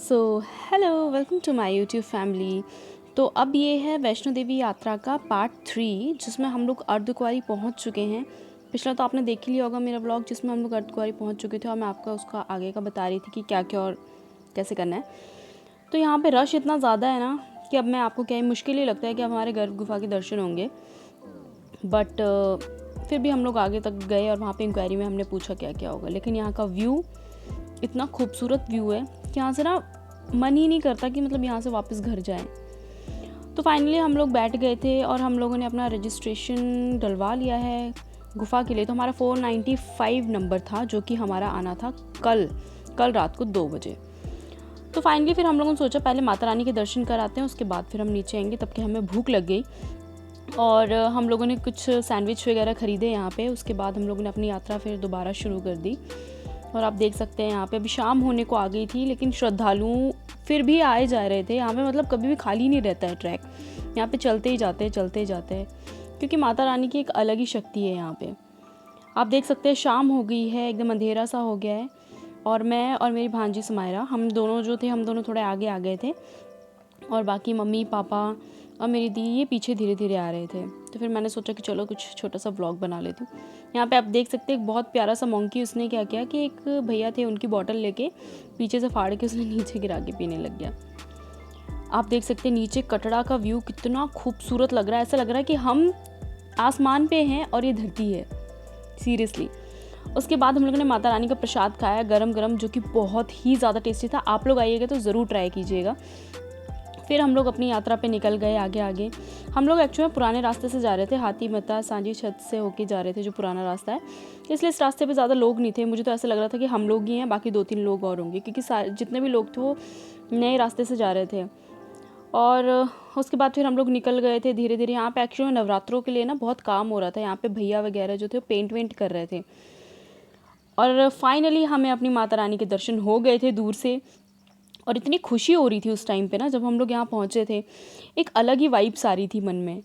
So hello, welcome to my YouTube family. तो अब ये है वैष्णो देवी यात्रा का पार्ट 3, जिसमें हम लोग अर्धकुंवारी पहुंच चुके हैं। पिछला तो आपने देख ही लिया होगा मेरा ब्लॉग, जिसमें हम लोग अर्धकुंवारी पहुंच चुके थे और मैं आपका उसका आगे का बता रही थी कि क्या क्या और कैसे करना है। तो यहाँ पे रश इतना ज़्यादा है ना कि अब मैं आपको क्या मुश्किल ही लगता है कि अब हमारे गर्भ गुफा के दर्शन होंगे। बट फिर भी हम लोग आगे तक गए और वहाँ पे इंक्वायरी में हमने पूछा क्या क्या होगा। लेकिन यहाँ का व्यू इतना खूबसूरत व्यू है कि यहाँ से ना मन ही नहीं करता कि मतलब यहाँ से वापस घर जाएं। तो फाइनली हम लोग बैठ गए थे और हम लोगों ने अपना रजिस्ट्रेशन डलवा लिया है गुफ़ा के लिए। तो हमारा 495 नंबर था, जो कि हमारा आना था कल रात को 2 बजे। तो फाइनली फिर हम लोगों ने सोचा पहले माता रानी के दर्शन कराते हैं, उसके बाद फिर हम नीचे आएंगे। तब कि हमें भूख लग गई और हम लोगों ने कुछ सैंडविच वगैरह ख़रीदे यहाँ पे। उसके बाद हम लोगों ने अपनी यात्रा फिर दोबारा शुरू कर दी। और आप देख सकते हैं यहाँ पे अभी शाम होने को आ गई थी, लेकिन श्रद्धालु फिर भी आए जा रहे थे। यहाँ पे मतलब कभी भी खाली नहीं रहता है ट्रैक। यहाँ पे चलते ही जाते हैं, क्योंकि माता रानी की एक अलग ही शक्ति है यहाँ पे। आप देख सकते हैं शाम हो गई है, एकदम अंधेरा सा हो गया है। और मैं और मेरी भांजी सुमायरा, हम दोनों थोड़े आगे आ गए थे और बाकी मम्मी पापा और मेरी दी ये पीछे धीरे धीरे आ रहे थे। तो फिर मैंने सोचा कि चलो कुछ छोटा सा व्लॉग बना लेती हूँ। यहाँ पे आप देख सकते हैं एक बहुत प्यारा सा मंकी, उसने क्या किया कि एक भैया थे उनकी बॉटल लेके पीछे से फाड़ के उसने नीचे गिरा के पीने लग गया। आप देख सकते हैं नीचे कटड़ा का व्यू कितना खूबसूरत लग रहा है। ऐसा लग रहा है कि हम आसमान पे हैं और ये धरती है, सीरियसली। उसके बाद हम लोगों ने माता रानी का प्रसाद खाया गरम गरम, जो कि बहुत ही ज़्यादा टेस्टी था। आप लोग आइएगा तो ज़रूर ट्राई कीजिएगा। फिर हम लोग अपनी यात्रा पे निकल गए आगे। हम लोग एक्चुअली पुराने रास्ते से जा रहे थे, हाथी मता सांझी छत से होके जा रहे थे, जो पुराना रास्ता है। इसलिए इस रास्ते पे ज़्यादा लोग नहीं थे। मुझे तो ऐसा लग रहा था कि हम लोग ही हैं, बाकी 2-3 लोग और होंगे, क्योंकि जितने भी लोग थे वो नए रास्ते से जा रहे थे। और उसके बाद फिर हम लोग निकल गए थे धीरे धीरे। यहाँ पे एक्चुअली नवरात्रों के लिए ना बहुत काम हो रहा था। यहाँ पे भैया वगैरह जो थे वो पेंट वेंट कर रहे थे। और फाइनली हमें अपनी माता रानी के दर्शन हो गए थे दूर से। और इतनी खुशी हो रही थी उस टाइम पे ना, जब हम लोग यहाँ पहुँचे थे, एक अलग ही वाइब्स आ रही थी मन में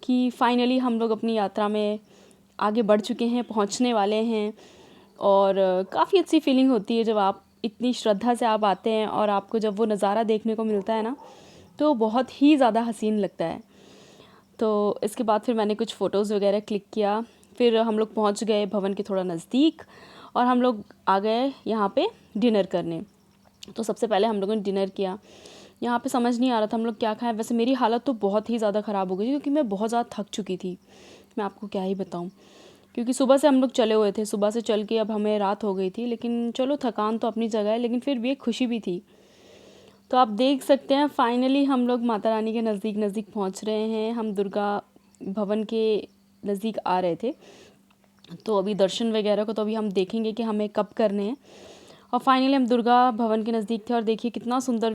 कि फाइनली हम लोग अपनी यात्रा में आगे बढ़ चुके हैं, पहुँचने वाले हैं। और काफ़ी अच्छी फीलिंग होती है जब आप इतनी श्रद्धा से आप आते हैं और आपको जब वो नज़ारा देखने को मिलता है ना, तो बहुत ही ज़्यादा हसीन लगता है। तो इसके बाद फिर मैंने कुछ फ़ोटोज़ वगैरह क्लिक किया। फिर हम लोग पहुँच गए भवन के थोड़ा नज़दीक और हम लोग आ गए यहाँ पे डिनर करने। तो सबसे पहले हम लोगों ने डिनर किया। यहाँ पे समझ नहीं आ रहा था हम लोग क्या खाएं। वैसे मेरी हालत तो बहुत ही ज़्यादा ख़राब हो गई थी, क्योंकि मैं बहुत ज़्यादा थक चुकी थी। मैं आपको क्या ही बताऊँ, क्योंकि सुबह से हम लोग चले हुए थे। सुबह से चल के अब हमें रात हो गई थी। लेकिन चलो, थकान तो अपनी जगह है, लेकिन फिर भी एक खुशी भी थी। तो आप देख सकते हैं फाइनली हम लोग माता रानी के नज़दीक पहुँच रहे हैं। हम दुर्गा भवन के नज़दीक आ रहे थे। तो अभी दर्शन वगैरह को तो अभी हम देखेंगे कि हमें कब करने हैं। और फाइनली हम दुर्गा भवन के नज़दीक थे और देखिए कितना सुंदर